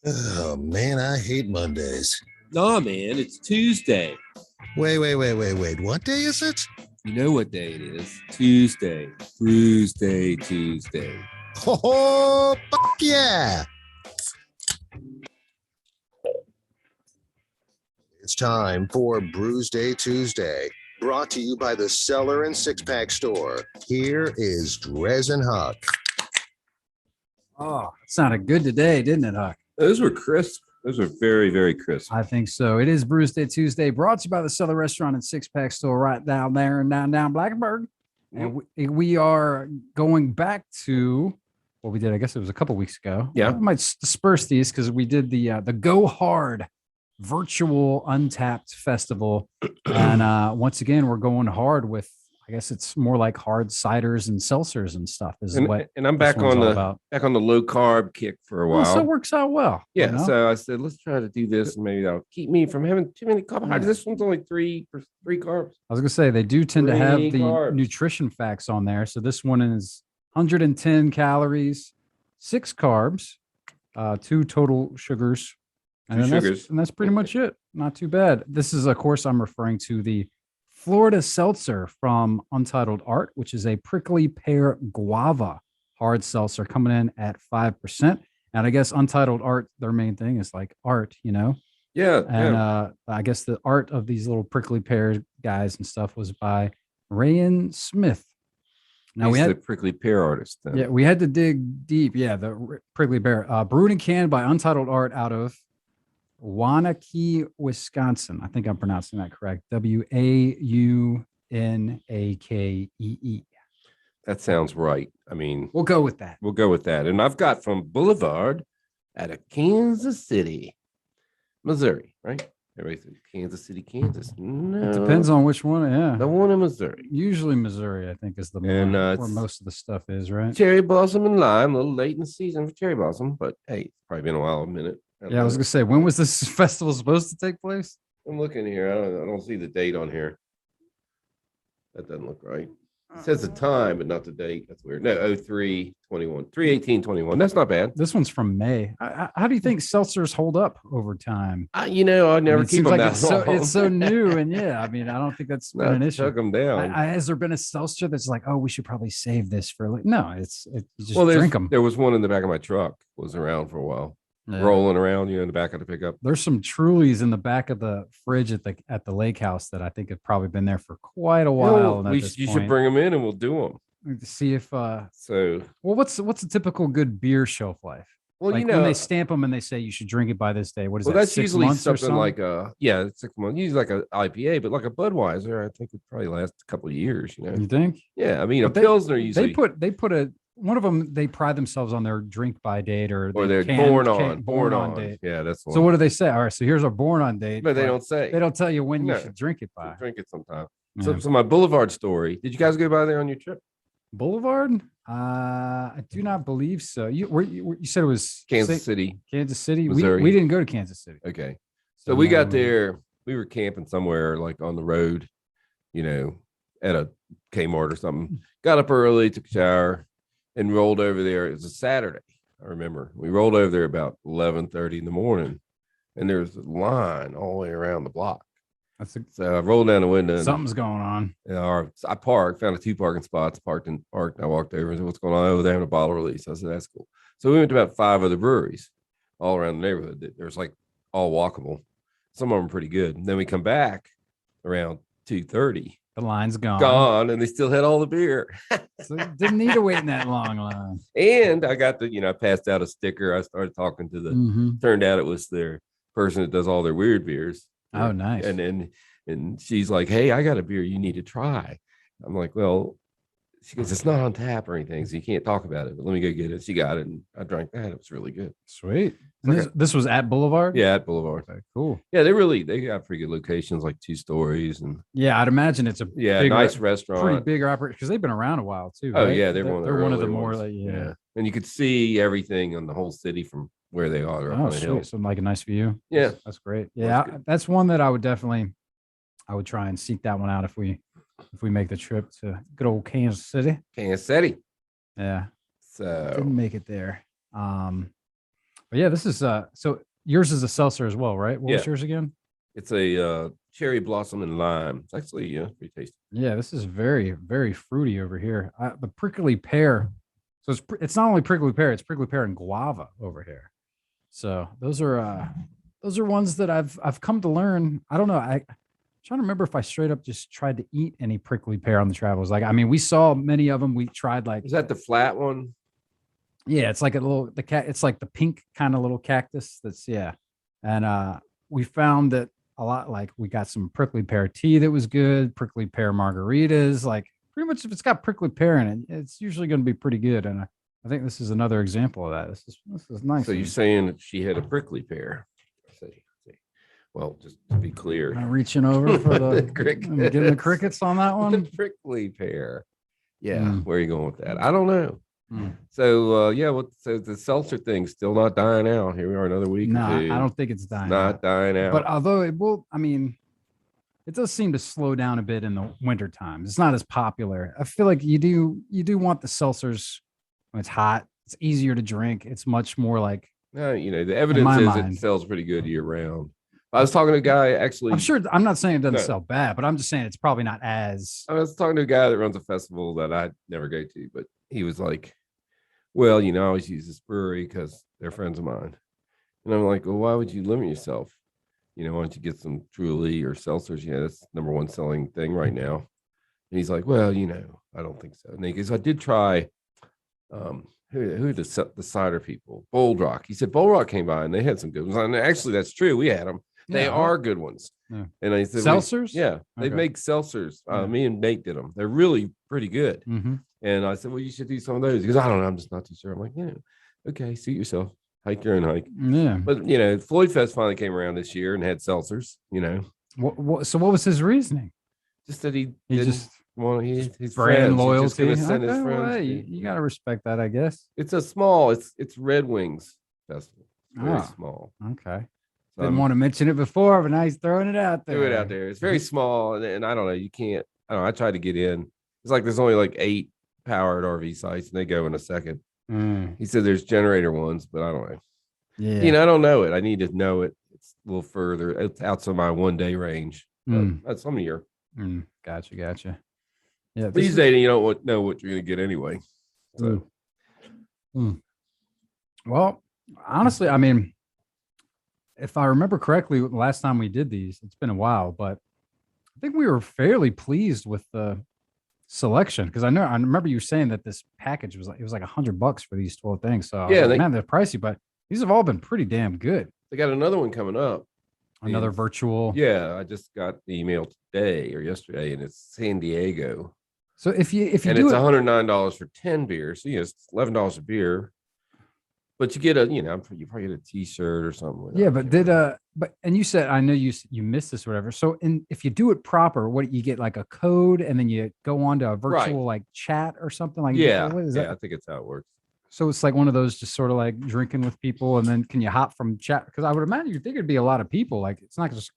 Oh man, I hate Mondays. Nah, man, it's Tuesday. Wait. What day is it? You know what day it is? Tuesday. Brewsday, Tuesday. Oh, fuck yeah! It's time for Brewsday Tuesday, brought to you by the Cellar and Six Pack Store. Here is DreZ and Huck. Oh, it sounded good today, didn't it, Huck? Those were crisp. Those are very, very crisp. I think so. It is Brewsday Tuesday, brought to you by the Cellar Restaurant and Six Pack Store right down there and down Blacksburg. And we are going back to what we did. I guess it was a couple weeks ago. Yeah, I might disperse these because we did the Go Hard virtual Untapped festival, and once again we're going hard with. I guess it's more like hard ciders and seltzers and stuff. And I'm back on the low carb kick for a while. So it works out well. Yeah. You know? So I said, let's try to do this, and maybe that'll keep me from having too many carbohydrates. This one's only three carbs. I was gonna say they do tend to have the carbs. Nutrition facts on there. So this one is 110 calories, 6 carbs, 2 total sugars, and that's pretty much it. Not too bad. This is, of course, I'm referring to the Florida Seltzer from Untitled Art, which is a prickly pear guava hard seltzer coming in at 5%. And I guess Untitled Art, their main thing is like art, you know? Yeah. And I guess the art of these little prickly pear guys and stuff was by Rayan Smith. Now we had the prickly pear artist. Then. Yeah, we had to dig deep. Yeah, the prickly pear. Brewed and canned by Untitled Art out of Waunakee, Wisconsin. I think I'm pronouncing that correct. Waunakee. That sounds right. I mean, we'll go with that. And I've got from Boulevard out of Kansas City, Missouri, right? Everybody says Kansas City, Kansas. No. It depends on which one. Yeah. The one in Missouri. Usually Missouri, I think, is the one where most of the stuff is, right? Cherry blossom and lime, a little late in the season for cherry blossom, but hey, it's probably been a minute. Yeah, I was gonna say, when was this festival supposed to take place? I'm looking here. I don't see the date on here. That doesn't look right. It says the time, but not the date. That's weird. No, 03/21, 3/18/21. That's not bad. This one's from May. How do you think seltzers hold up over time? I never keep them that long. It's so new, and yeah, I mean, I don't think that's been an issue. Chuck them down. Has there been a seltzer that's like, oh, we should probably save this for? No, you just drink them. There was one in the back of my truck. Was around for a while. Yeah. Rolling around, in the back of the pickup. There's some Trulies in the back of the fridge at the lake house that I think have probably been there for quite a while. You should bring them in and we'll do them. See if what's a typical good beer shelf life? Well, when they stamp them and they say you should drink it by this day. What is that? That's 6 usually months something or something? like 6 months. Usually like a IPA, but like a Budweiser, I think would probably last a couple of years. You think? Yeah, I mean, a Pilsner usually they put a. One of them, they pride themselves on their drink by date or they're born on date. Yeah, that's one. So what do they say? All right, so here's our born on date. But they don't say. They don't tell you when you should drink it by. Drink it sometime. Yeah. So my Boulevard story. Did you guys go by there on your trip? Boulevard? I do not believe so. You said it was Kansas City. Kansas City. Missouri. We didn't go to Kansas City. Okay. So we got there. We were camping somewhere like on the road, at a Kmart or something. Got up early, took a shower. And rolled over there. It was a Saturday. I remember we rolled over there about 11:30 in the morning, and there was a line all the way around the block. So I rolled down the window. Something's going on. I parked, found 2 parking spots, parked. I walked over and said, "What's going on?" Oh, they're having a bottle release. I said, "That's cool." So we went to about 5 other breweries all around the neighborhood. There's like all walkable. Some of them pretty good. And then we come back around 2:30. The line's gone, and they still had all the beer. So you didn't need to wait in that long line. And I got I passed out a sticker. I started talking to turned out it was their person that does all their weird beers. Oh, nice. And she's like, "Hey, I got a beer you need to try." I'm like, "Well," she goes, "It's not on tap or anything, so you can't talk about it, but let me go get it." She got it, and I drank that. It was really good. Sweet. This was at Boulevard? Yeah, at Boulevard. Okay, cool. Yeah, they got pretty good locations, like 2 stories. And yeah, I'd imagine it's a nice restaurant. Pretty big operation because they've been around a while too. Oh, right? yeah, they're one of the more like, yeah. And you could see everything on the whole city from where they are. Oh, sweet. So like a nice view. Yeah. That's great. Yeah, that's one that I would try and seek that one out if we make the trip to good old Kansas City. Kansas City. Yeah. So didn't make it there. But yeah, this is so yours is a seltzer as well, right? What was Yeah. yours again? It's a cherry blossom and lime. It's actually pretty tasty. Yeah, this is very, very fruity over here. The prickly pear. So it's not only prickly pear, it's prickly pear and guava over here. So those are ones that I've come to learn. I don't know. I'm trying to remember if I straight up just tried to eat any prickly pear on the travels. Like, I mean, we saw many of them. We tried like. Is that the flat one? Yeah, it's like it's like the pink kind of little cactus. And we found that a lot. Like, we got some prickly pear tea that was good. Prickly pear margaritas. Like, pretty much if it's got prickly pear in it, it's usually going to be pretty good. And I think this is another example of that. This is nice. So you're saying that she had a prickly pear? See. Well, just to be clear, I'm reaching over for the getting the crickets on that one. The prickly pear. Yeah, where are you going with that? I don't know. So so the seltzer thing's still not dying out. Here we are another week. No, I don't think it's dying. Not dying out. But although it will, I mean, it does seem to slow down a bit in the winter time. It's not as popular. I feel like you do want the seltzers when it's hot. It's easier to drink. It's much more like the evidence is it sells pretty good year round. I was talking to a guy actually. I'm not saying it doesn't sell bad, but I'm just saying it's probably not as. I was talking to a guy that runs a festival that I never go to, but he was like, well, I always use this brewery because they're friends of mine. And I'm like, well, why would you limit yourself? Why don't you get some Truly or seltzers? That's the number one selling thing right now. And he's like, well, I don't think so. And he goes, I did try, who are the cider people? Bold Rock. He said, Bold Rock came by and they had some good ones. And actually, that's true. We had them. They are good ones. Yeah. And I said, seltzers? They make seltzers. Me and Nate did them. They're really pretty good. Mm-hmm. And I said, well, you should do some of those. He goes, I don't know. I'm just not too sure. I'm like, okay, suit yourself. Hike your own hike. Yeah. But, Floyd Fest finally came around this year and had seltzers, So what was his reasoning? Just that he just his brand friends. loyalty. He's just send his friends. Well, you got to respect that, I guess. It's it's Red Wings Festival. Very small. Okay. Didn't want to mention it before, but now he's throwing it out there. Threw it out there. It's very small, and I don't know. You can't. I don't know. I tried to get in. It's like there's only like 8 powered RV sites, and they go in a second. He said there's generator ones, but I don't know. Yeah. I don't know it. I need to know it. It's a little further. It's outside my 1 day range. That's some year. Gotcha. Yeah. These days, you don't know what you're going to get anyway. So. Well, honestly, I mean, if I remember correctly, the last time we did these, it's been a while, but I think we were fairly pleased with the selection because I remember you saying that this package was like $100 for these 12 things. So man, they're pricey, but these have all been pretty damn good. They got another one coming up. Another virtual. Yeah, I just got the email today or yesterday, and it's San Diego. So if you it's $109 for 10 beers, so it's $11 a beer. But you get you probably get a T-shirt or something. Yeah, but and you said, I know you missed this or whatever. So if you do it proper, what you get like a code, and then you go on to a virtual like chat or something like that. That? I think it's how it works. So it's like one of those just sort of like drinking with people, and then can you hop from chat? Because I would imagine you think it'd be a lot of people. Like it's not just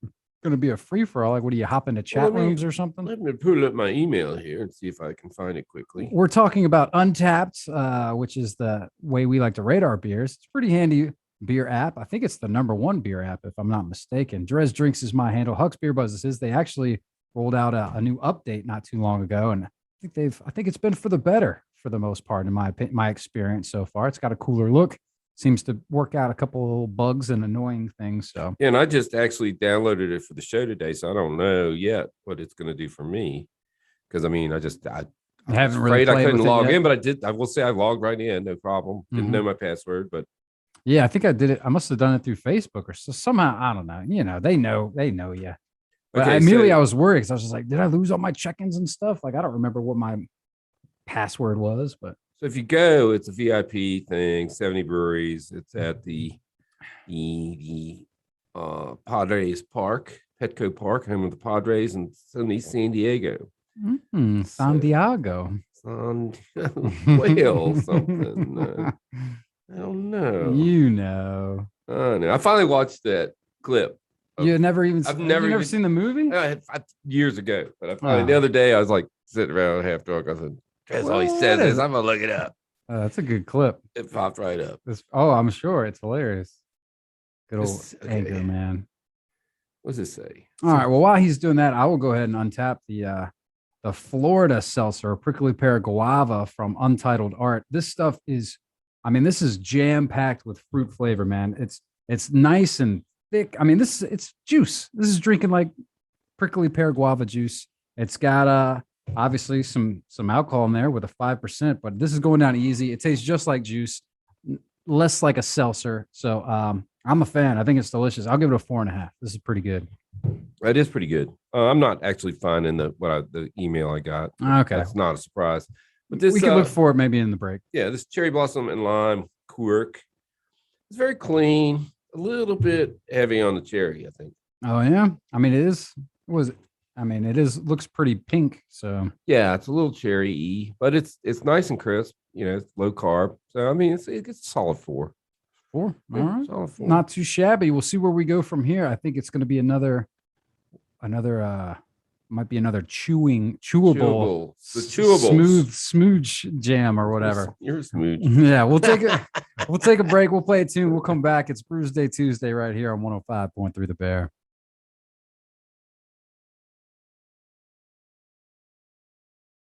going to be a free for all. Like, what do you hop into chat rooms or something? Let me pull up my email here and see if I can find it quickly. We're talking about Untapped, which is the way we like to rate our beers. It's a pretty handy beer app. I think it's the #1 beer app, if I'm not mistaken. DreZ Drinks is my handle. Huck's Beer Buzz is his. They actually rolled out a new update not too long ago, and I think it's been for the better for the most part in my experience so far. It's got a cooler look. Seems to work out a couple of little bugs and annoying things. So and I just actually downloaded it for the show today, so I don't know yet what it's going to do for me. Because I mean, I haven't really. I couldn't log in, but I did. I will say I logged right in, no problem. Didn't know my password, but yeah, I think I did it. I must have done it through Facebook or so somehow. I don't know. They know you. But immediately I was worried because I was just like, did I lose all my check-ins and stuff? Like I don't remember what my password was, but. So if you go, it's a VIP thing, 70 breweries. It's at the Padres Park, Petco Park, home of the Padres, and sunny San Diego. San Diego. Whale something. I don't know. I finally watched that clip. I've never seen the movie? Years ago. But the other day I was like sitting around half drunk. I said, that's all he says is I'm gonna look it up. That's a good clip. It popped right up. I'm sure it's hilarious. Good old Anchor, man. What's it say? All right. Well, while he's doing that, I will go ahead and untap the Florida seltzer, prickly pear guava from Untitled Art. This stuff is, this is jam packed with fruit flavor, man. It's nice and thick. It's juice. This is drinking like prickly pear guava juice. It's got obviously some alcohol in there with a 5%, but this is going down easy. It tastes just like juice, less like a seltzer. So I'm a fan. I think it's delicious. I'll give it a 4.5. This is pretty good. It is pretty good. I'm not actually finding the email I got. Okay, that's not a surprise. But this we can look for it maybe in the break. Yeah, this cherry blossom and lime quirk. It's very clean. A little bit heavy on the cherry, I think. Oh yeah, it is looks pretty pink. So yeah, it's a little cherry-y, but it's nice and crisp. It's low carb. So it's solid 4. 4. Yeah, all right, solid 4. Not too shabby. We'll see where we go from here. I think it's going to be another might be another chewable, the chewables, smooch jam or whatever. You're a smooch. Yeah, we'll take a break. We'll play a tune. We'll come back. It's Brewsday Tuesday right here on 105.3 The Bear.